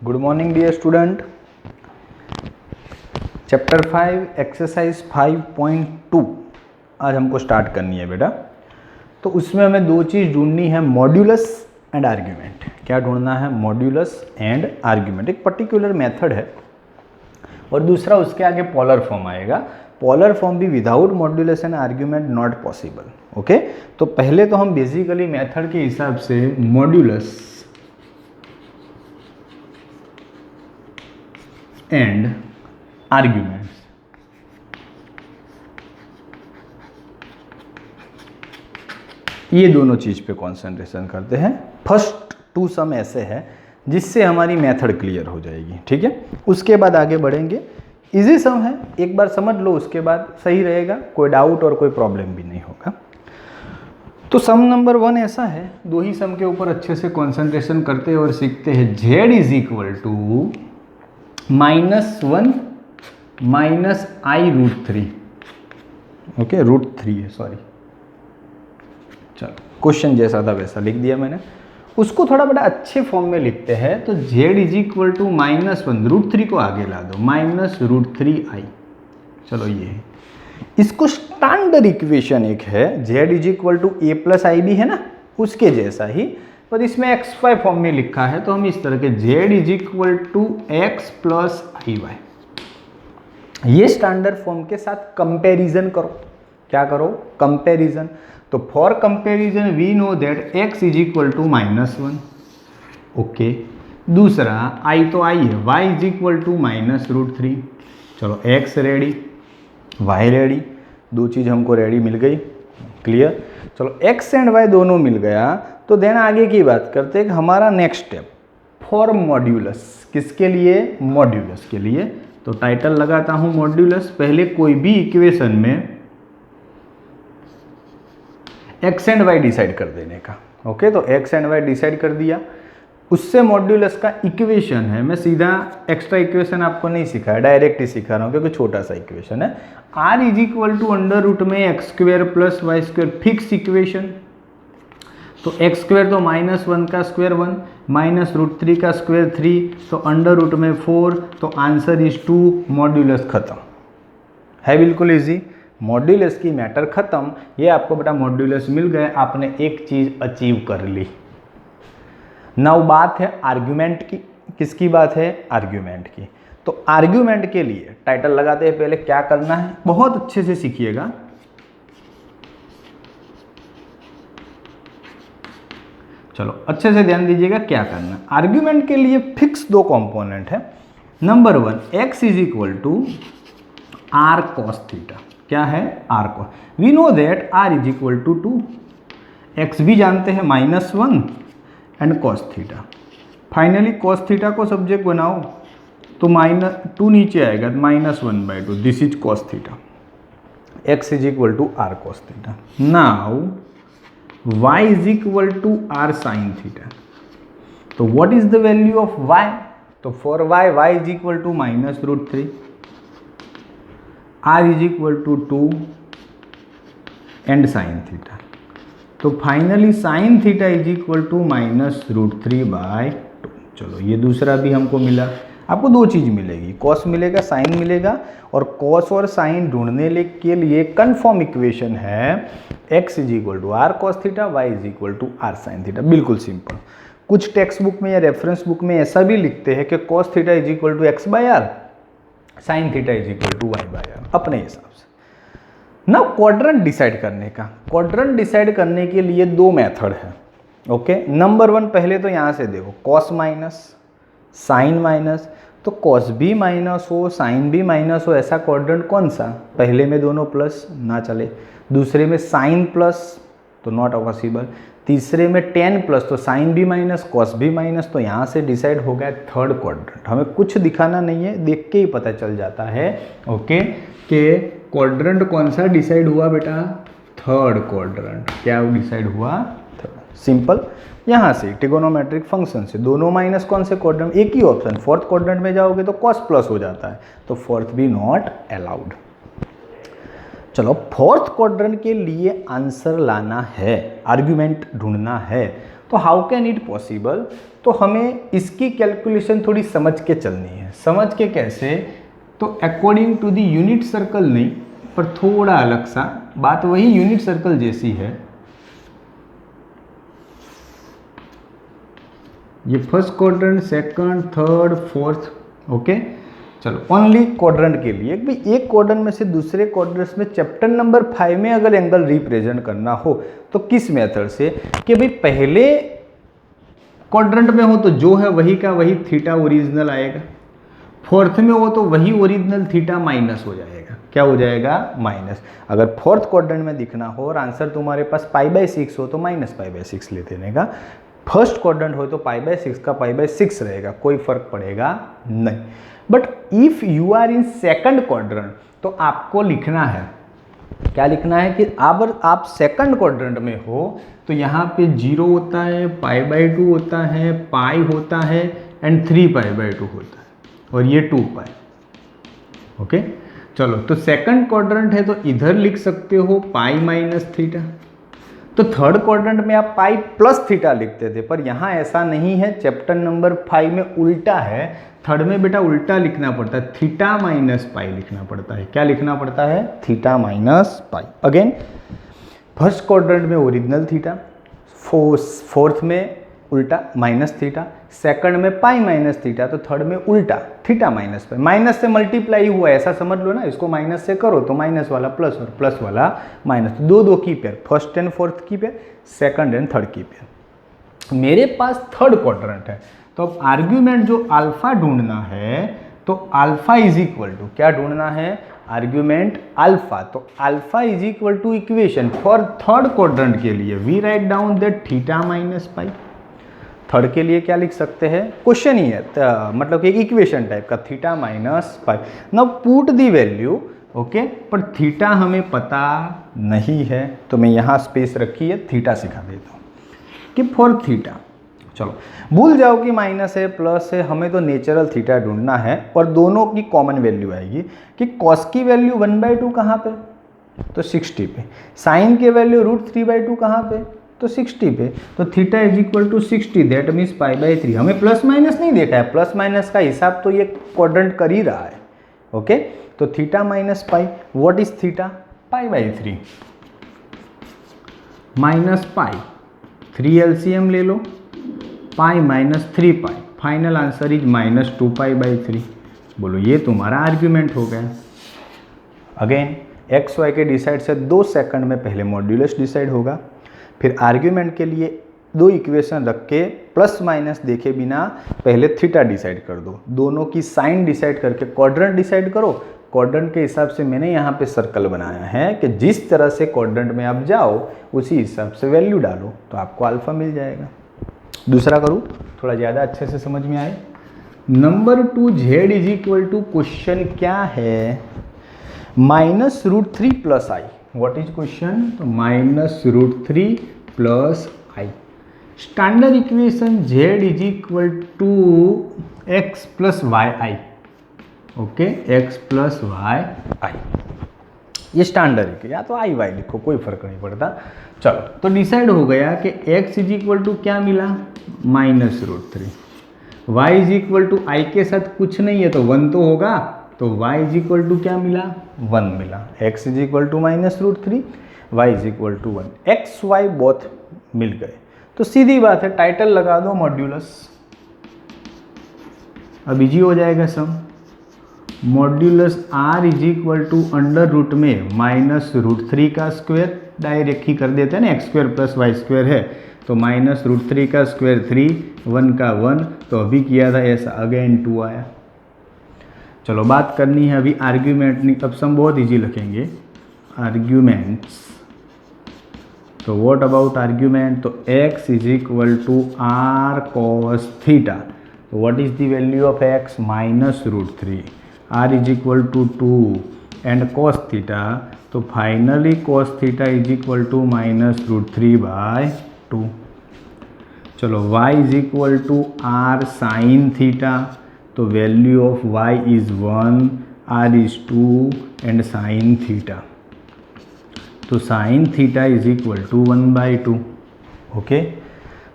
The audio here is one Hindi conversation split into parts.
Good morning dear student. Chapter 5 exercise 5.2 आज हमको स्टार्ट करनी है बेटा। तो उसमें हमें दो चीज़ ढूंढनी है, मॉड्यूलस एंड आर्ग्यूमेंट। क्या ढूंढना है? Modulus and argument. एक पर्टिकुलर मेथड है और दूसरा उसके आगे पोलर फॉर्म आएगा। पोलर फॉर्म भी without modulus and argument not possible. Okay, तो पहले तो हम बेसिकली मेथड के हिसाब से मॉड्यूलस एंड आर्ग्यूमेंट्स ये दोनों चीज पे कंसंट्रेशन करते हैं। फर्स्ट टू सम ऐसे हैं जिससे हमारी मेथड क्लियर हो जाएगी, ठीक है। उसके बाद आगे बढ़ेंगे। इजी सम है, एक बार समझ लो, उसके बाद सही रहेगा, कोई डाउट और कोई प्रॉब्लम भी नहीं होगा। तो सम नंबर 1 ऐसा है, दो ही सम के ऊपर अच्छे से कंसंट्रेशन करते हैं और सीखते हैं। z is equal to -1 minus i √3। Okay, √3 है, सॉरी, चलो क्वेश्चन जैसा था वैसा लिख दिया मैंने। उसको थोड़ा बड़ा अच्छे फॉर्म में लिखते हैं। तो z इज इक्वल टू -1, √3 को आगे ला दो, -√3i। चलो ये है, इसको स्टैंडर्ड इक्वेशन एक है, z is equal to a plus i भी है ना, उसके जैसा ही, पर इसमें xy फॉर्म में लिखा है। तो हम इस तरह के z is equal to x plus i y, ये स्टैंडर्ड फॉर्म के साथ कंपैरिजन करो। क्या करो? कंपैरिजन। तो for comparison we know that x is equal to -1। Okay, दूसरा i तो i है, y इज इक्वल टू -√3। चलो x रेडी, y रेडी, दो चीज़ हमको रेडी मिल गई, क्लियर। चलो x एंड y दोनों मिल गया, तो देन आगे की बात करते हैं कि हमारा नेक्स्ट स्टेप फॉर मॉड्यूलस। किसके लिए? मॉड्यूलस के लिए। तो टाइटल लगाता हूं मॉड्यूलस। पहले कोई भी इक्वेशन में x एंड y डिसाइड कर देने का। ओके, तो x एंड y डिसाइड कर दिया, उससे मॉड्यूलस का इक्वेशन है। मैं सीधा एक्स्ट्रा इक्वेशन आपको नहीं सिखाया, डायरेक्ट ही सिखा रहा हूँ क्योंकि छोटा सा इक्वेशन है। r इज इक्वल टू √ में x² plus y², fix equation. तो x² तो -1 का स्क्वायर 1, -√3 का स्क्वायर 3, तो √ में 4, तो आंसर इज 2। मॉड्यूलस खत्म है, बिल्कुल इजी। मॉड्यूलस की मैटर खत्म। ये आपको बेटा मॉड्यूलस मिल गए, आपने एक चीज अचीव कर ली। नाउ बात है आर्ग्यूमेंट की। किसकी बात है? आर्ग्यूमेंट की। तो आर्ग्यूमेंट के लिए टाइटल लगाते हैं, पहले क्या करना है बहुत अच्छे से सीखिएगा। चलो अच्छे से ध्यान दीजिएगा क्या करना है। आर्ग्यूमेंट के लिए फिक्स दो कंपोनेंट है। Number 1, x is equal to r cos theta. क्या है? r cos। We know that r is equal to 2, x भी जानते हैं -1 and cos theta. Finally cos theta को सब्जेक्ट बनाओ तो -2 नीचे आएगा, -1/2। This is cos theta. x is equal to r cos theta. Now y is equal to r sin theta. तो what is the value of y? तो for y is equal to -√3, r is equal to 2 and sin theta. तो finally sin theta is equal to -√3/2। चलो ये दूसरा भी हमको मिला। आपको दो चीज मिलेगी, cos मिलेगा, sin मिलेगा। और cos और sin ढूंढने के लिए कंफर्म इक्वेशन है x is equal to r cos theta, y is equal to r sin theta. बिल्कुल सिंपल। कुछ टेक्स्ट बुक में या रेफरेंस बुक में ऐसा भी लिखते हैं कि cos theta is equal to x/r, sin theta is equal to y/r, अपने हिसाब से। ना क्वाड्रेंट डिसाइड करने का, क्वाड्रेंट डिसाइड करने के लिए दो मेथड है। ओके, नंबर 1 पहले तो यहाँ से देखो, cos माइनस साइन माइनस। तो cos भी माइनस हो, साइन भी माइनस हो, ऐसा क्वाड्रेंट कौन सा? पहले में दोनों प्लस ना चले, दूसरे में साइन प्लस तो नॉट पॉसिबल, तीसरे में tan प्लस तो साइन भी माइनस cos भी माइनस। तो यहाँ से डिसाइड हो गया थर्ड क्वाड्रेंट। हमें कुछ दिखाना नहीं है, देख के ही पता चल जाता है ओके कि क्वाड्रेंट कौन सा डिसाइड हुआ बेटा? Third quadrant. क्या डिसाइड हुआ? थर्ड। सिंपल। यहाँ से ट्रिगोनोमेट्रिक फंक्शन से दोनों माइनस कौन से क्वाड्रेंट? एक ही ऑप्शन, फोर्थ क्वाड्रेंट में जाओगे तो cos प्लस हो जाता है, तो फोर्थ भी नॉट अलाउड। चलो फोर्थ क्वाड्रेंट के लिए आंसर लाना है, आर्ग्यूमेंट ढूंढना है। तो तो हाउ कैन इट पॉसिबल, तो हमें इसकी कैलकुलेशन थोड़ी समझ के चलनी है। समझ के कैसे, तो according to the unit circle नहीं, पर थोड़ा अलग सा, बात वही यूनिट सर्कल जैसी है। ये first quadrant, second, third, fourth, okay. चलो ओनली क्वाड्रेंट के लिए भाई, एक क्वाड्रेंट में से दूसरे क्वाड्रेंट में चैप्टर नंबर 5 में अगर एंगल रिप्रेजेंट करना हो तो किस मेथड से, कि भाई पहले क्वाड्रेंट में हो तो जो है वही का वही थीटा ओरिजिनल आएगा, फोर्थ में हो तो वही ओरिजिनल थीटा माइनस हो जाएगा। क्या हो जाएगा? माइनस। अगर फोर्थ क्वाड्रेंट में दिखना हो और आंसर तुम्हारे पास π/6 हो तो -π/6 ले देने का, फर्स्ट क्वाड्रेंट हो तो π/6 का π/6 रहेगा, कोई फर्क पड़ेगा नहीं। But if you are in second quadrant तो आपको लिखना है, क्या लिखना है कि अगर आप सेकंड क्वाड्रेंट में हो तो यहाँ पे 0 होता है, π/2 होता है, पाई होता है एंड 3π/2 होता है, और ये 2π। ओके चलो, तो सेकंड क्वाड्रेंट है तो इधर लिख सकते हो π-θ। तो थर्ड क्वाड्रेंट में आप π+θ लिखते थे, पर यहाँ ऐसा नहीं है, चैप्टर नंबर 5 में उल्टा है। थर्ड में बेटा उल्टा लिखना पड़ता है, θ-π लिखना पड़ता है। क्या लिखना पड़ता है? θ-π। अगेन फर्स्ट क्वाड्रेंट में ओरिजिनल थीटा, फोर्थ में उल्टा -θ, सेकंड में π-θ, तो थर्ड में उल्टा θ-π। माइनस से मल्टीप्लाई हुआ ऐसा समझ लो ना, इसको माइनस से करो तो माइनस वाला प्लस और प्लस वाला माइनस, तो दो की पेयर, फर्स्ट एंड फोर्थ की पेयर, सेकंड एंड थर्ड की पेयर। मेरे पास थर्ड क्वाड्रेंट है, तो अब आर्ग्यूमेंट जो अल्फा ढूंढना है, तो अल्फा इज इक्वल टू, क्या ढूंढना है? Argument alpha. तो alpha is equal to equation for third quadrant के लिए we write down that θ-π। Third के लिए क्या लिख सकते हैं? क्वेश्चन ही है, मतलब कि एक इक्वेशन टाइप का, θ-π। Now put the value, okay, पर थीटा हमें पता नहीं है, तो मैं यहाँ स्पेस रखी है, थीटा सिखा देता हूँ कि फॉर थीटा, चलो भूल जाओ कि माइनस है प्लस है, हमें तो नेचुरल थीटा ढूंढना है, और दोनों की कॉमन वैल्यू आएगी कि कॉस की वैल्यू 1/2 कहाँ पे? तो 60 पे। साइन के वैल्यू √3/2 कहाँ पे? तो 60 पे। तो theta is equal to 60, that means π/3। हमें प्लस माइनस नहीं देखा है, प्लस माइनस का हिसाब तो ये क्वाड्रेंट कर ही रहा है। ओके, तो θ-π, what is theta? π/3 minus π, 3 LCM ले लो, π-3π, फाइनल आंसर इज -2π/3। बोलो ये तुम्हारा आर्ग्यूमेंट हो गया। अगेन एक्स वाई के डिसाइड से 2 सेकंड में पहले मॉड्यूलस डिसाइड होगा, फिर आर्ग्यूमेंट के लिए 2 इक्वेशन रख के प्लस माइनस देखे बिना पहले थीटा डिसाइड कर दो, दोनों की साइन डिसाइड करके क्वाड्रेंट डिसाइड करो। क्वाड्रेंट के हिसाब से मैंने यहाँ पे सर्कल बनाया है कि जिस तरह से क्वाड्रेंट में आप जाओ उसी हिसाब से वैल्यू डालो तो आपको अल्फा मिल जाएगा। दूसरा करूँ, थोड़ा ज़्यादा अच्छे से समझ में आए। Number 2, z is equal to, question क्या है? -√3 + i। What is question? तो -√3 + i। Standard equation z is equal to x + yi। Okay, x + yi, ये स्टैंडर्ड है, या तो i y लिखो, कोई फर्क नहीं पड़ता। चलो, तो डिसाइड हो गया कि x इज इक्वल टू क्या मिला? -√3। y is equal to i के साथ कुछ नहीं है तो 1 तो होगा, तो y इज इक्वल टू क्या मिला? 1 मिला। x is equal to -√3, y is equal to 1, x y both मिल गए। तो सीधी बात है, टाइटल लगा दो मॉड्यूलस, अब इजी हो जाएगा sum. Modulus r is equal to under root में -√3 का स्क्वायर, डायरेक्ट ही कर देते हैं ना, x² + y² है, तो -√3 का स्क्वायर 3, 1 का 1, तो अभी किया था ऐसा, अगेन 2 आया। चलो बात करनी है अभी आर्ग्यूमेंट, नहीं अब सम बहुत इजी लिखेंगे, आर्ग्यूमेंट्स। तो व्हाट अबाउट आर्ग्यूमेंट? तो x is equal to r cos theta, तो what is the value of x? -√3, r is equal to 2 and cos theta, तो finally cos theta is equal to -√3/2। चलो y is equal to r sin theta, तो value of y is 1, r इज 2 एंड sin थीटा, तो sin theta is equal to 1/2। Okay,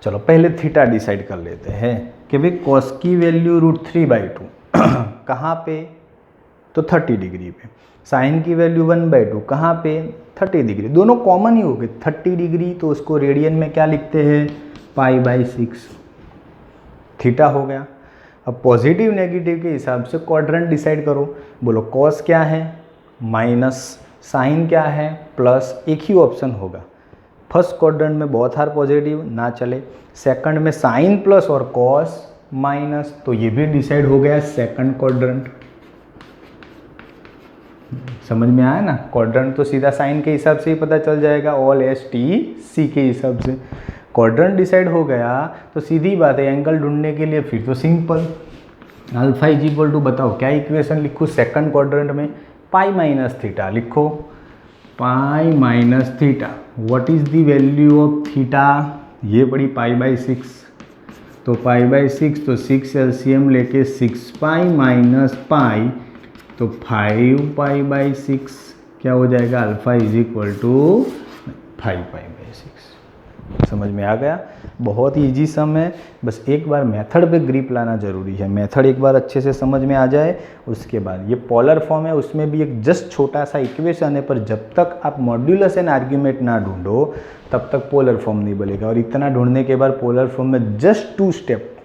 चलो पहले थीटा डिसाइड कर लेते हैं कि भाई कॉस की वैल्यू √3/2 कहाँ पे, तो 30 डिग्री पे। साइन की वैल्यू 1/2 कहाँ पे, 30 डिग्री। दोनों कॉमन ही हो गए, 30 डिग्री तो उसको रेडियन में क्या लिखते हैं, π/6 थीटा हो गया। अब पॉजिटिव नेगेटिव के हिसाब से क्वाड्रेंट डिसाइड करो। बोलो कॉस क्या है माइनस, साइन क्या है प्लस, एक ही ऑप्शन होगा। फर्स्ट क्वाड्रेंट में बहुत हार पॉजिटिव ना चले, सेकंड में साइन प्लस और कॉस माइनस, तो ये भी डिसाइड हो गया सेकंड क्वाड्रेंट। समझ में आया ना, क्वाड्रेंट तो सीधा साइन के हिसाब से ही पता चल जाएगा, ऑल STC के हिसाब से। क्वाड्रेंट डिसाइड हो गया तो सीधी बात है, एंगल ढूंढने के लिए फिर तो simple, alpha is equal to, बताओ क्या इक्वेशन लिखूँ सेकंड क्वाड्रेंट में, π-θ लिखो, π-θ। What is the value of theta, ये पड़ी π/6, तो π/6 तो 6 LCM लेके 6π - π तो 5π/6 क्या हो जाएगा, अल्फा इज इक्वल टू 5π/6। समझ में आ गया, बहुत ही ईजी सम है। बस एक बार मेथड पे ग्रिप लाना जरूरी है, मेथड एक बार अच्छे से समझ में आ जाए उसके बाद। ये पोलर फॉर्म है, उसमें भी एक जस्ट छोटा सा इक्वेशन है, पर जब तक आप मॉड्यूलस एंड आर्ग्यूमेंट ना ढूंढो तब तक पोलर फॉर्म नहीं बनेगा। और इतना ढूंढने के बाद पोलर फॉर्म में जस्ट 2 स्टेप,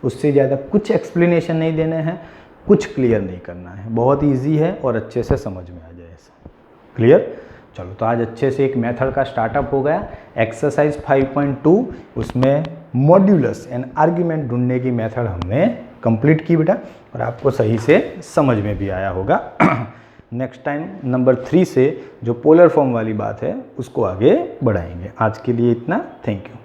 उससे ज़्यादा कुछ एक्सप्लेनेशन नहीं देने हैं, कुछ क्लियर नहीं करना है। बहुत इजी है और अच्छे से समझ में आ जाए ऐसा। क्लियर, चलो तो आज अच्छे से एक मेथड का स्टार्टअप हो गया। एक्सरसाइज 5.2 उसमें मॉड्यूलस एंड आर्ग्यूमेंट ढूंढने की मेथड हमने कंप्लीट की बेटा, और आपको सही से समझ में भी आया होगा। नेक्स्ट टाइम नंबर 3 से जो पोलर फॉर्म वाली बात है उसको आगे बढ़ाएंगे। आज के लिए इतना, थैंक यू।